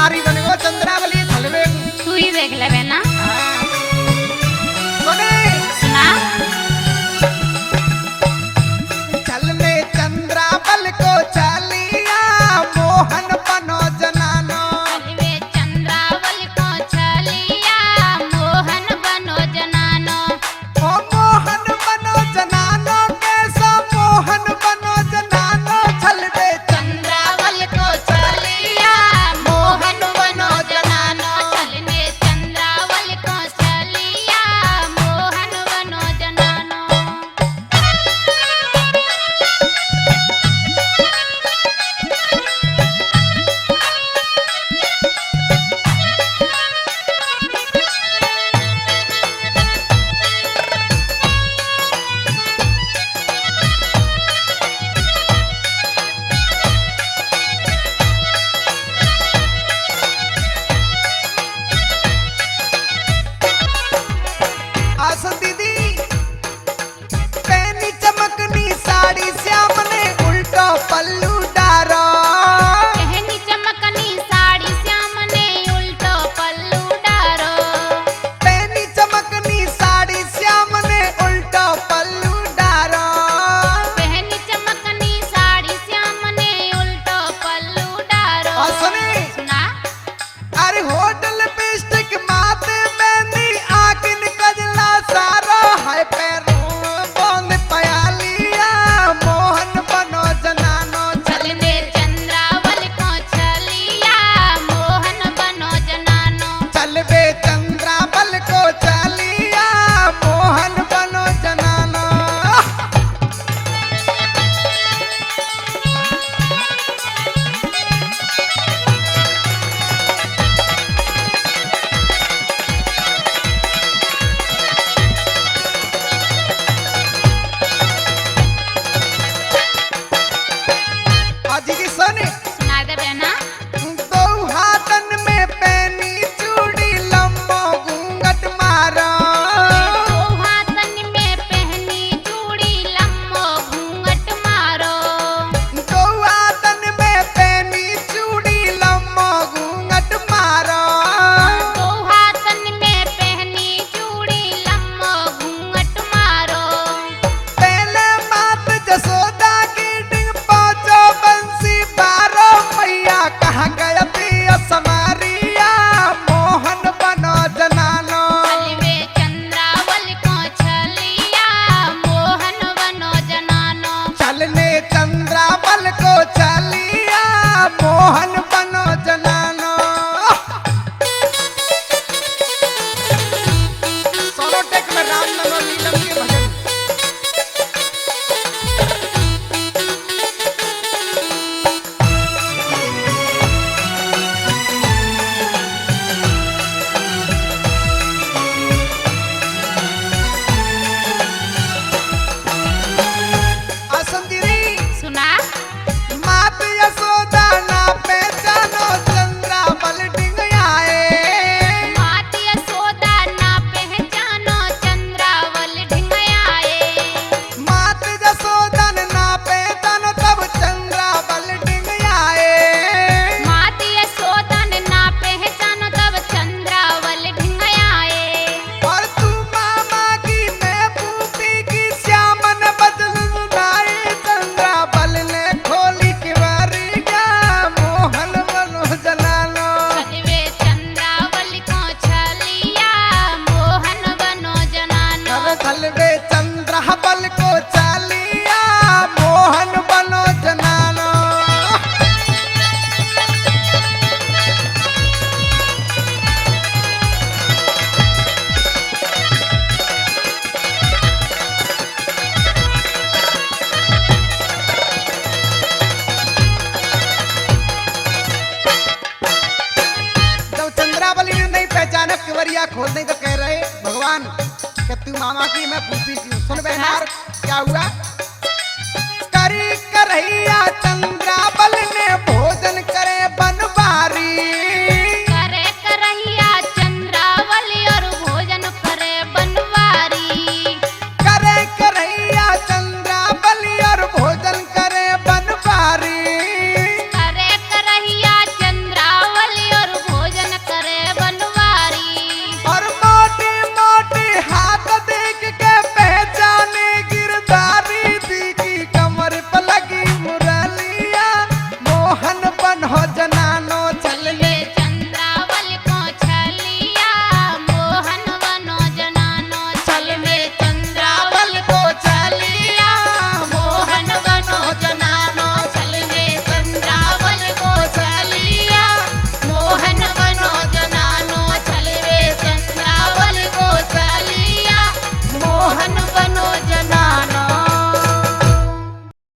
कुमारी बनेगो चंद्रावली थलवे तू ही देख लेबे ना। सुने सुना चल में चंद्रावल को चलिया मोहन बनो जनानो चलवे चंद्रावल को चलिया मोहन बनो जनानो। ओ मोहन बनो जनानो कैसा मोहन बनो जनानो चल में चंद्रावल को चलिया मोहन बनो जनानो। चलने चंद्रावल को चलिया मोहन बनो जनानो। आस दीदी पैनी चमकनी साड़ी श्याम ने उल्टो पल्लू डारो पहनी चमकनी साड़ी श्याम ने उल्टो पल्लू डारो। पैनी चमकनी साड़ी श्याम ने उल्टो पल्लू डारो पहनी चमकनी साड़ी श्याम ने उल्टो पल्लू डारो। और सुने सुना अरे होटल लिपस्टिक माथे मेहंदी आँखिन कजला सारो हाय पैरों बोंद पयालिया मोहन बनो जनानो चलने चंद्रावल को चलिया मोहन बनो जनानो। चल बे चंद्रावल को चलिया मोहन बनो जनानो आज की सुने सुना देबे ना। दो हाथन में पैनी चूड़ी लंबो घूंघट मारो दो हाथन में पहनी चूड़ी लम्बो घूंघट मारो। दो हाथन में पैनी चूड़ी लंबो घूंघट मारो दो हाथन में पहनी चूड़ी लम्बो घूंघट मारो। पहले मात जसोदा की डिंग पहुंचो बंसी बारो मैया कहाँ गया पिया समारिया मोहन बनो जनानो चलवे चंद्रावल को चलिया मोहन बनो जनानो। चलने चंद्रावल को चलिया मोहन बनो जनानो सोनोटेक में राम नलो नीलम के भजन असंदिरी सुना मात यशोदा ना पहचानो चंद्रावल डिंग आए मात यशोदा ना पहचानो चंद्रावल ढिंगयाए। मात यशोदा ना पहचानो तब चंद्रावल डिंग आए मात यशोदा ना पहचानो तब चंद्रावल ढिंगयाए। और तू मामा की मैं फूफी की श्यामन बदल सुनाई चंद्रावल ने खोली किवारिया मोहन बनो जनानो चलवे चंद्रावल को चलिया मोहन बनो जनानो। अरे चलवे चंद्रावल को चलिया मोहन बनो जनानो जब चंद्रावली ने नहीं पहचाना किवरिया खोल नहीं तो कह रहे भगवान कि तू मामा की मैं फूफी की हूँ। सुन बेहार क्या हुआ करी करैया चंद्रावल ने भोजन करे बनवारी करे करहिया चंद्रावल और भोजन करे बनवारी। करे करैया चंद्रावल और भोजन करे बनवारी करे करहिया चंद्रावल और हो जन